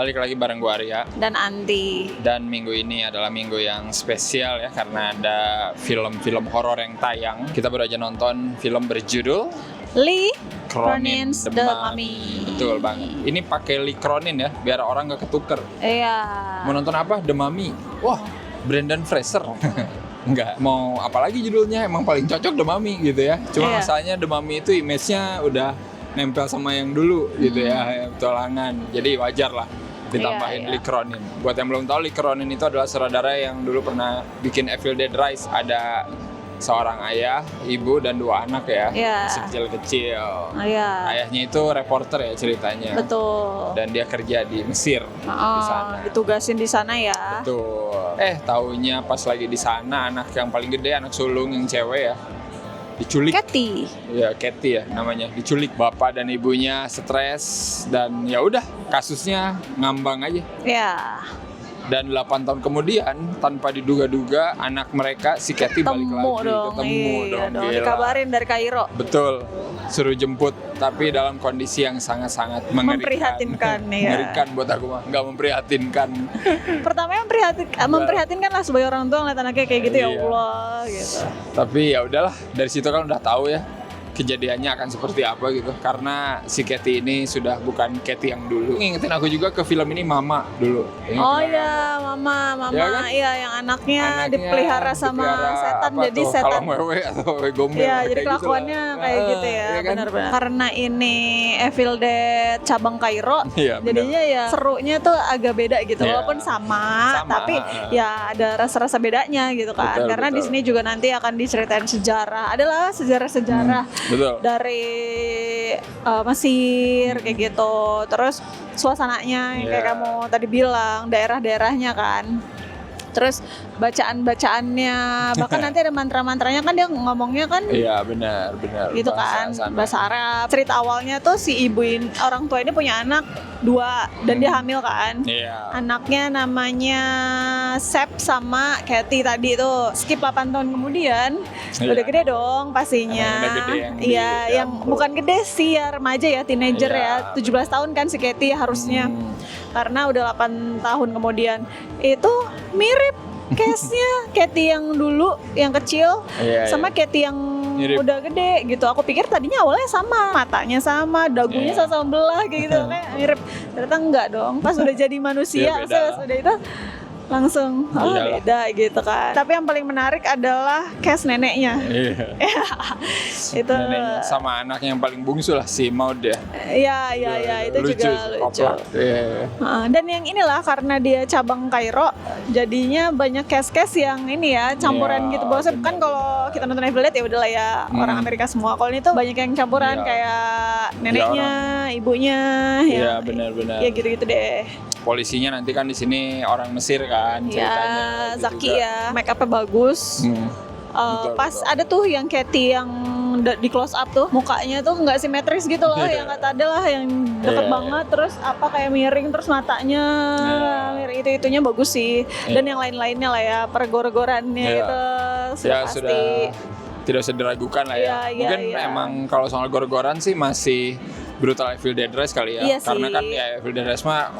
Balik lagi bareng gua Arya. Dan Anti. Dan minggu ini adalah minggu yang spesial ya, karena ada film-film horor yang tayang. Kita baru aja nonton film berjudul Lee Cronin's Cronin's The Mummy. Betul banget. Ini pakai Lee Cronin ya, biar orang gak ketuker. Iya. Mau nonton apa? The Mummy. Wah, Brendan Fraser. Enggak, mau apalagi judulnya, emang paling cocok The Mummy gitu ya. Cuma Iya. masalahnya The Mummy itu image-nya udah nempel sama yang dulu gitu ya, petualangan. Jadi wajar lah ditambahin Iya. Lee Cronin. Buat yang belum tahu, Lee Cronin itu adalah sutradara yang dulu pernah bikin Evil Dead Rise. Ada seorang ayah, ibu, dan 2 anak ya, Iya. masih kecil-kecil. Iya. Ayahnya itu reporter ya ceritanya. Betul. Dan dia kerja di Mesir di sana. Ditugasin di sana ya. Betul. Taunya pas lagi di sana, anak yang paling gede, anak sulung yang cewek ya, diculik. Kathy. Ya, Kathy ya namanya. Diculik. Bapak dan ibunya stres dan ya udah, kasusnya ngambang aja. Ya. Dan 8 tahun kemudian, tanpa diduga-duga, anak mereka si Kathy balik lagi. Ketemu Iya dong. Gila. Dikabarin dari Kairo. Betul. Suruh jemput, tapi dalam kondisi yang sangat-sangat mengerikan. Memprihatinkan, ya. Mengerikan buat aku mah, nggak memprihatinkan. Pertamanya memprihatinkan lah sebagai orang tua ngeliat anaknya kayak gitu. Iya. Ya Allah gitu. Tapi ya udahlah, dari situ kan udah tahu ya kejadiannya akan seperti apa gitu. Karena si Kathy ini sudah bukan Kathy yang dulu. Ngingetin aku juga ke film ini Mama dulu. Ingat Oh nggak? iya, Mama, Ya kan? iya yang anaknya dipelihara sama setan, apa jadi tuh, setan. Kalau wewe atau wewe gombel. Iya, kayak jadi gitu kelakuannya lah. kayak gitu ya, Iya kan? benar-benar. Karena ini Evil Dead cabang Kairo, Iya, benar. jadinya ya serunya tuh agak beda gitu, Iya. walaupun sama, tapi ya ada rasa-rasa bedanya gitu kan. Betul, Karena di betul. sini juga nanti akan diceritain sejarah, adalah sejarah-sejarah Betul. dari Mesir kayak gitu. Terus suasananya yang kayak Iya. kamu tadi bilang, daerah-daerahnya kan. Terus bacaan-bacaannya, bahkan nanti ada mantra-mantranya kan, dia ngomongnya kan Iya, benar. gitu kan, bahasa Arab. Cerita awalnya tuh si orang tua ini punya anak 2 dan dia hamil kan. Iya. Anaknya namanya Sep sama Kathy tadi tuh. Skip 8 tahun kemudian, Iya. udah gede dong pastinya. Emang udah gede yang di Iya, yang dapur. bukan gede sih, ya remaja ya, teenager Iya. ya. 17 tahun kan si Kathy harusnya. Karena udah 8 tahun kemudian. Itu mirip case-nya Kathy yang dulu, yang kecil, Iya, sama Kathy yang mirip. udah gede gitu. Aku pikir tadinya awalnya sama, matanya sama, dagunya Iya. sama belah kayak gitu, kayak mirip. Ternyata enggak dong. Pas udah jadi manusia, Ya, beda lah. udah itu langsung Iyalah. beda gitu kan. Tapi yang paling menarik adalah case neneknya. Iya. Itu Neneknya sama anaknya yang paling bungsu lah, si Maud ya. Iya, itu lucu, juga lucu. koplak. Iya. Dan yang inilah, karena dia cabang Kairo, jadinya banyak case-case yang ini ya, campuran Iya, gitu. Bahwa kan kalau kita nonton Evil Dead ya udahlah ya, orang Amerika semua. Kalau ini tuh banyak yang campuran, Iya. kayak neneknya, ibunya, Iya, ya, benar-benar. ya gitu-gitu deh. Polisinya nanti kan di sini orang Mesir kan ceritanya. Ya, gitu Zaki juga. ya, make upnya bagus. Betul, Pas betul. ada tuh yang Kathy yang di close up tuh, mukanya tuh nggak simetris gitu loh, Iya. yang kata ada lah yang deket Iya, banget, terus apa kayak miring, terus matanya miring, itunya bagus sih. Dan yang lain-lainnya lah ya, pergor-gorannya Iya. itu Ya pasti. sudah tidak usah diragukan lah ya. Iya, iya, Mungkin iya. emang kalau soal gor-goran sih masih brutal Evil Dead Rise kali ya. Iya Karena sih. kan ya Evil Dead Rise mah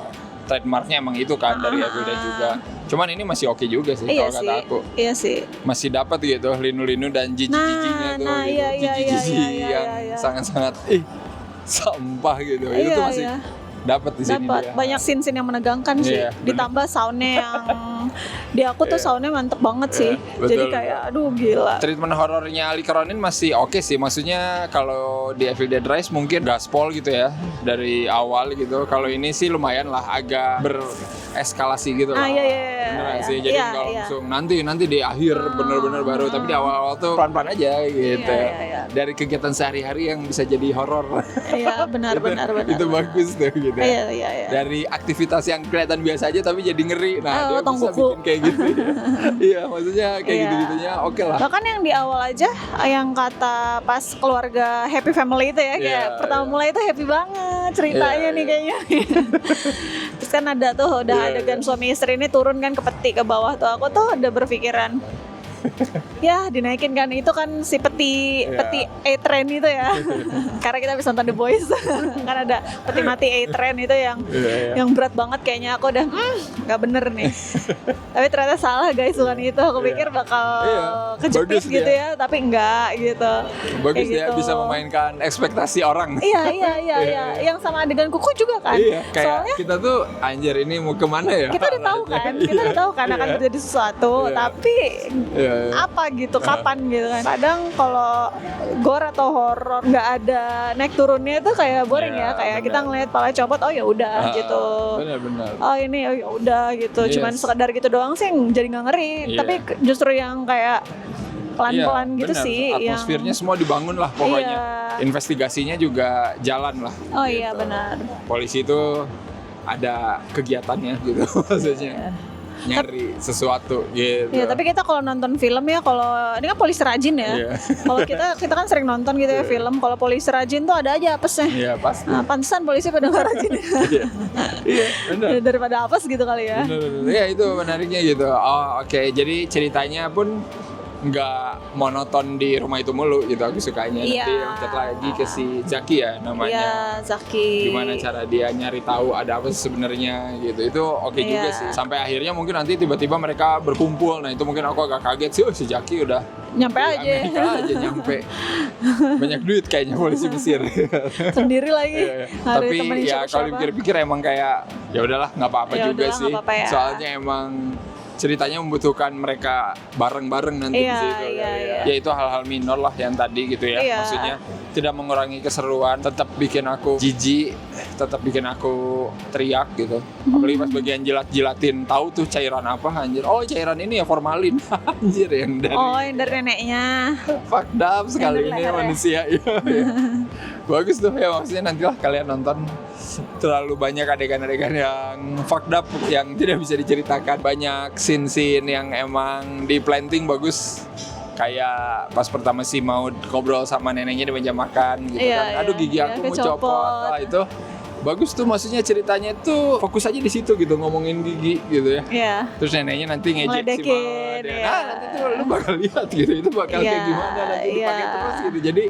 trademarknya emang itu kan dari Evil Dead juga. Cuman ini masih oke juga sih Iya kalau sih, kata aku. iya sih. Masih dapat gitu linu-linu dan jijik-jijiknya tuh Nah, gitu. iya, iya, Jijik-jijik iya, yang iya. sangat-sangat sampah gitu. Itu Iya, tuh masih iya. dapat di sini Dapat dia. banyak scene-scene yang menegangkan sih. Iya, bener. Ditambah soundnya yang di aku tuh Iya. soundnya mantep banget sih. betul, Jadi kayak aduh gila. Treatment horornya Lee Cronin masih oke sih. Maksudnya kalau di Evil Dead Rise mungkin gaspol gitu ya dari awal gitu. Kalau ini sih lumayan lah, agak bereskalasi gitu lah. Iya, iya, Beneran iya. sih. Jadi Iya, nggak iya. langsung nanti di akhir bener-bener baru. Tapi di awal-awal tuh pelan-pelan aja gitu. Iya. Dari kegiatan sehari-hari yang bisa jadi horor. Iya, benar. Itu bagus tuh gitu. Iya. Dari aktivitas yang kelihatan biasa aja tapi jadi ngeri. Nah, dia Potong bisa kuku. bikin kayak gitu. Iya, maksudnya kayak Iya. gitu-gitunya oke lah. Bahkan yang di awal aja, yang kata pas keluarga happy family itu ya, kayak Iya, pertama iya. mulai itu happy banget ceritanya Iya, nih iya. kayaknya. Terus kan ada tuh udah Iya, adegan iya. suami istri ini turun kan ke peti ke bawah tuh, aku tuh udah berpikiran Ya dinaikin kan, itu kan si peti A-Train itu ya. Karena kita bisa nonton The Boys. Kan ada peti mati A-Train itu yang berat banget, kayaknya aku udah nggak bener nih. Tapi ternyata salah guys, bukan itu. Aku pikir bakal kejepit Bagus gitu dia. ya, tapi enggak gitu. Bagus Kayak dia gitu. bisa memainkan ekspektasi orang. Iya. Yang sama adegan kuku juga kan. Iya, kayak Soalnya kita tuh anjir ini mau kemana ya? kita udah tahu kan, akan terjadi sesuatu, Iya. tapi Iya. apa gitu, kapan gitu kan. Kadang kalau gore atau horor nggak ada naik turunnya itu kayak boring Iya, ya, kayak benar. kita ngeliat pala copot, oh ya udah gitu. Benar. Oh ini oh ya udah gitu, Yes. cuman sekedar gitu doang sih jadi nggak ngeri. Iya. Tapi justru yang kayak pelan-pelan Iya, gitu benar. sih, Atmosfernya yang semua dibangun lah pokoknya. Iya. Investigasinya juga jalan lah. oh iya gitu. benar. Polisi itu ada kegiatannya gitu maksudnya. Nyari sesuatu gitu. Iya, tapi kita kalau nonton film ya, kalau ini kan polisi rajin ya. Iya. Kalau kita kan sering nonton gitu ya film. Kalau polisi rajin tuh ada aja apesnya. Iya, pasti. Nah, pantesan polisi pada nggak rajin ya. Iya, benar. Daripada apes gitu kali ya. Benar. Ya itu menariknya gitu. Oh, oke. Jadi ceritanya pun nggak monoton di rumah itu mulu gitu, aku sukanya. Iya. Nanti loncat lagi ke si Zaki ya namanya. Iya, Zaki. Gimana cara dia nyari tahu ada apa sih sebenarnya gitu. Itu oke juga Iya. sih. Sampai akhirnya mungkin nanti tiba-tiba mereka berkumpul. Nah, itu mungkin aku agak kaget sih. Oh, si Zaki udah Nyampe di aja. Amerika aja nyampe. Banyak duit kayaknya polisi Mesir. Sendiri lagi. Iya. Hari Tapi temenin ya siapa-siapa. kalau dipikir-pikir emang kayak ya udahlah nggak apa-apa Ya juga udahlah, sih. nggak apa-apa ya. Soalnya emang ceritanya membutuhkan mereka bareng-bareng nanti Iya, di situ. iya, kali iya. Ya itu hal-hal minor lah yang tadi gitu ya. Iya. Maksudnya tidak mengurangi keseruan, tetap bikin aku jijik, tetap bikin aku teriak gitu. Apalagi pas bagian jilat-jilatin, tahu tuh cairan apa anjir. Oh, cairan ini ya formalin. Anjir yang dari Oh, yang dari neneknya. fucked up sekali dari ini leher ya? manusia. Iya. Bagus tuh ya, maksudnya nantilah kalian nonton, terlalu banyak adegan-adegan yang fucked up yang tidak bisa diceritakan. Banyak scene-scene yang emang di planting bagus. Kayak pas pertama sih mau ngobrol sama neneknya di meja makan gitu Iya, kan. Aduh iya, gigi iya, aku mau kecopot. copot. Wah, itu bagus tuh, maksudnya ceritanya tuh fokus aja di situ gitu, ngomongin gigi gitu ya. Iya. Terus neneknya nanti ngejek si Ngeledekin, mama dia. iya. Nah, nanti tuh lu bakal lihat gitu, itu bakal Iya, kayak gimana nanti dipakai iya. terus gitu. Jadi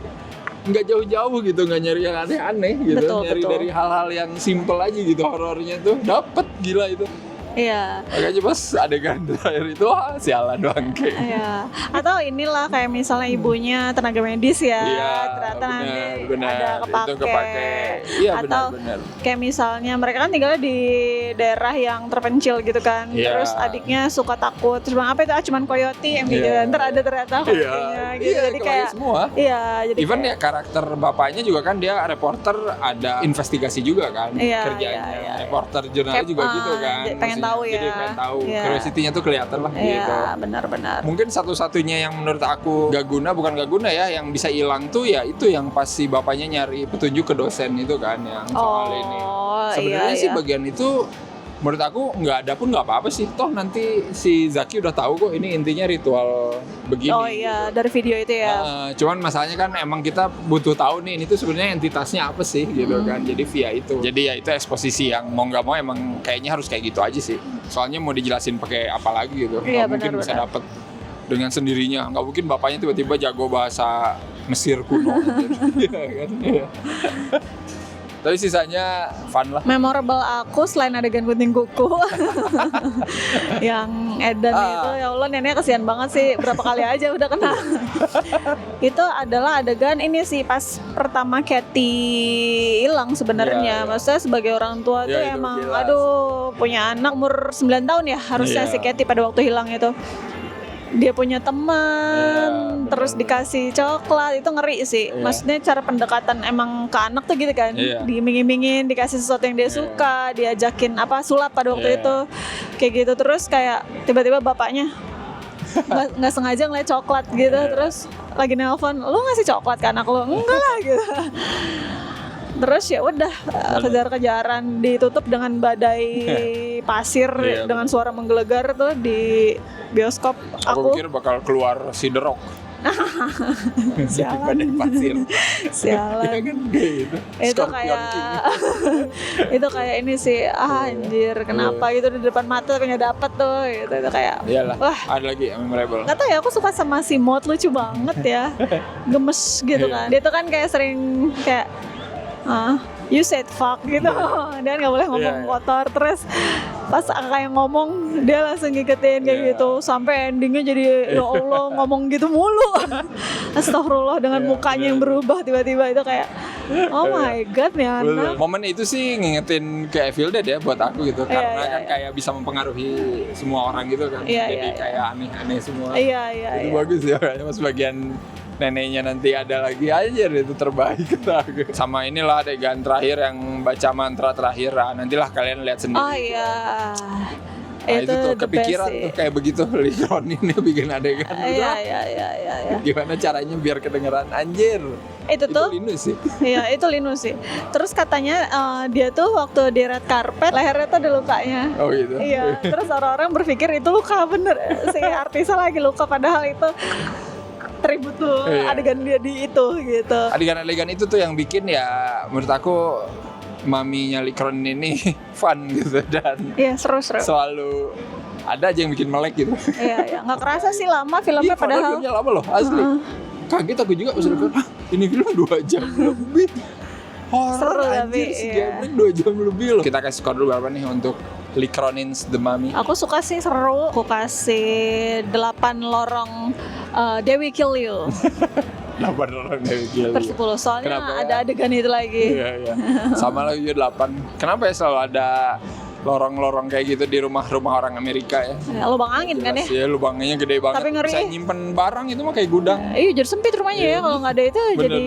nggak jauh-jauh gitu, nggak nyari yang aneh-aneh gitu, Betul, nyari betul. dari hal-hal yang simple aja gitu, horornya tuh dapet, gila itu. Iya. Makanya pas adegan terakhir itu, wah sialan doang kayak. Iya. Atau inilah kayak misalnya ibunya tenaga medis ya, Iya, ternyata nanti benar. ada Itu kepake. Iya, Atau benar. kayak misalnya mereka kan tinggalnya di daerah yang terpencil gitu kan, Iya. terus adiknya suka takut, terus bilang apa itu cuman coyote yang gitu, Iya. ntar ada ternyata Iya, coyote-nya gitu, iya, jadi kepake kayak semua. iya, jadi Even kayak, ya karakter bapaknya juga kan dia reporter, ada investigasi juga kan Iya, kerjanya. iya, iya. Reporter jurnalis Kayak, juga gitu kan. pengen maksudnya. tahu Jadi ya. pengen tahu. Iya. Curiosity-nya tuh kelihatan lah gitu. iya benar-benar. Mungkin satu-satunya yang menurut aku bukan gak guna ya, yang bisa hilang tuh ya itu yang pas si bapaknya nyari petunjuk ke dosen itu kan, yang soal ini. Sebenarnya iya, sih iya. bagian itu menurut aku nggak ada pun nggak apa-apa sih. Toh nanti si Zaki udah tahu kok ini intinya ritual begini. Oh iya, gitu. dari video itu ya. Cuman masalahnya kan emang kita butuh tahu nih ini tuh sebenarnya entitasnya apa sih gitu kan. Jadi via itu. Jadi ya itu eksposisi yang mau nggak mau emang kayaknya harus kayak gitu aja sih. Soalnya mau dijelasin pakai apa lagi gitu. Iya, Nggak mungkin bisa benar-benar. dapet dengan sendirinya. Nggak mungkin bapaknya tiba-tiba jago bahasa Mesir kuno. Gitu. Iya kan? Iya. Tapi sisanya fun lah. Memorable aku selain adegan gunting kuku yang Edan itu, ya Allah neneknya kasihan banget sih, berapa kali aja udah kena. Itu adalah adegan ini sih pas pertama Katy hilang sebenarnya. Iya, iya. Maksudnya sebagai orang tua tuh Iya, itu emang jelas. aduh punya anak umur 9 tahun ya harusnya Iya. si Katy pada waktu hilang itu. Dia punya teman, Iya, terus benar. dikasih coklat, itu ngeri sih. Iya. Maksudnya cara pendekatan emang ke anak tuh gitu kan, Iya. diiming-imingin, dikasih sesuatu yang dia Iya. suka, diajakin apa sulap pada waktu Iya. itu, kayak gitu. Terus kayak tiba-tiba bapaknya nggak sengaja ngeliat coklat gitu, Iya. terus lagi nelpon, lu ngasih coklat ke anak lu? Enggak lah gitu. Terus ya udah kejar-kejaran, ditutup dengan badai pasir Iya, dengan suara menggelegar tuh di bioskop. Aku pikir bakal keluar si The Rock. Sialan. Badai pasir. Sialan. Ya kan gitu. Itu Scorpion kayak King. itu kayak ini sih, anjir kenapa gitu di depan mata tapi nggak dapet tuh gitu. Itu kayak Iyalah. wah, Ada lagi yang memorable. nggak tahu ya, aku suka sama si Maud, lucu banget ya, gemes gitu kan. Dia tuh kan kayak sering kayak you said fuck gitu, dia nggak boleh ngomong kotor. Terus pas kayak ngomong dia langsung ngikutin kayak gitu sampai endingnya jadi ya Allah ngomong gitu mulu. Astagfirullah, dengan mukanya yang berubah tiba-tiba, itu kayak oh my god nih anak. Momen itu sih ngingetin ke Evil Dead ya buat aku gitu, karena kan kayak bisa mempengaruhi semua orang gitu kan. Jadi kayak aneh-aneh semua. Itu bagus ya, kayaknya pas bagian neneknya nanti ada lagi, aja itu terbaik kata aku. Sama inilah adegan terakhir yang baca mantra terakhir, nantilah kalian lihat sendiri. Oh iya. Nah, itu tuh the kepikiran best tuh kayak begitu Likronin bikin adegan gitu. Iya. Gimana caranya biar kedengeran, anjir. Itu tuh Linus sih. Iya, itu Linus sih. Terus katanya dia tuh waktu di red carpet lehernya tuh ada lukanya. Oh gitu. Iya, terus orang-orang berpikir itu luka bener. Si artisnya lagi luka, padahal itu tribut tuh adegan dia di itu gitu. Adegan-adegan itu tuh yang bikin ya menurut aku maminya Likronin ini fun gitu, dan seru. selalu ada aja yang bikin melek gitu. Iya, nggak kerasa sih lama filmnya, padahal filmnya lama loh, asli. Kaget aku juga pas udah ini film 2 jam lebih. Horor anjir, sejam 2 jam lebih loh. Kita kasih skor dulu berapa nih untuk Likronin's The Mummy? Aku suka sih, seru. Aku kasih 8 lorong They Will Kill You. 8 orang Dewi Kill Per 10, soalnya Kenapa ya? ada adegan itu lagi. Iya. Sama lagi 8. Kenapa ya selalu ada lorong-lorong kayak gitu di rumah-rumah orang Amerika ya? Lubang angin kan ya? Iya, lubangnya gede banget. Tapi ngeri. Bisa nyimpen barang itu mah kayak gudang. Iya, jadi sempit rumahnya ya. Kalau nggak ada itu jadi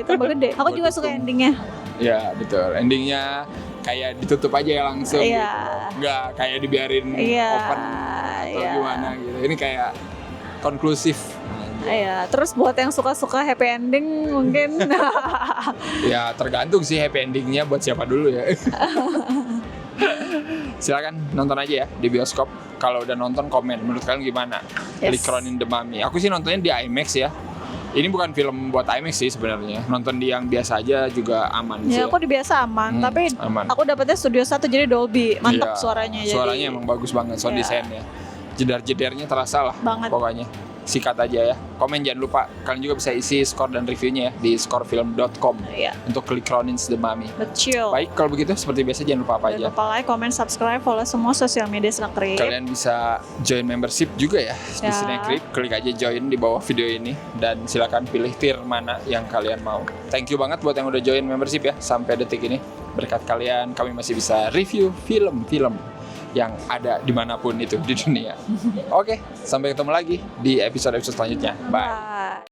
tambah gede. Aku juga suka endingnya. Iya, betul. Endingnya kayak ditutup aja ya langsung gitu. Nggak kayak dibiarin open atau gimana gitu. Ini kayak konklusif. Iya, terus buat yang suka-suka happy ending mungkin. Ya tergantung sih happy endingnya buat siapa dulu ya. Silakan nonton aja ya di bioskop. Kalau udah nonton komen menurut kalian gimana? Likronin The Mummy. Aku sih nontonnya di IMAX ya. Ini bukan film buat IMAX sih sebenarnya. Nonton di yang biasa aja juga aman sih. Ya, aku di biasa aman, tapi aman. Aku dapetnya Studio 1 jadi Dolby. Mantap suaranya. Suaranya emang bagus banget, sound design-nya. Jedar-jedernya terasa lah banget. Pokoknya. Sikat aja ya. Komen jangan lupa. Kalian juga bisa isi skor dan reviewnya ya di scorefilm.com untuk Likronin's The Mummy. Betul. Baik, kalau begitu seperti biasa jangan lupa apa aja. Jangan lupa like, comment, subscribe, follow semua sosial media Snacktrip. Kalian bisa join membership juga ya di Snacktrip. Klik aja join di bawah video ini dan silakan pilih tier mana yang kalian mau. Thank you banget buat yang udah join membership ya sampai detik ini. Berkat kalian kami masih bisa review film-film yang ada dimanapun itu di dunia. Oke, sampai ketemu lagi di episode-episode selanjutnya. Bye.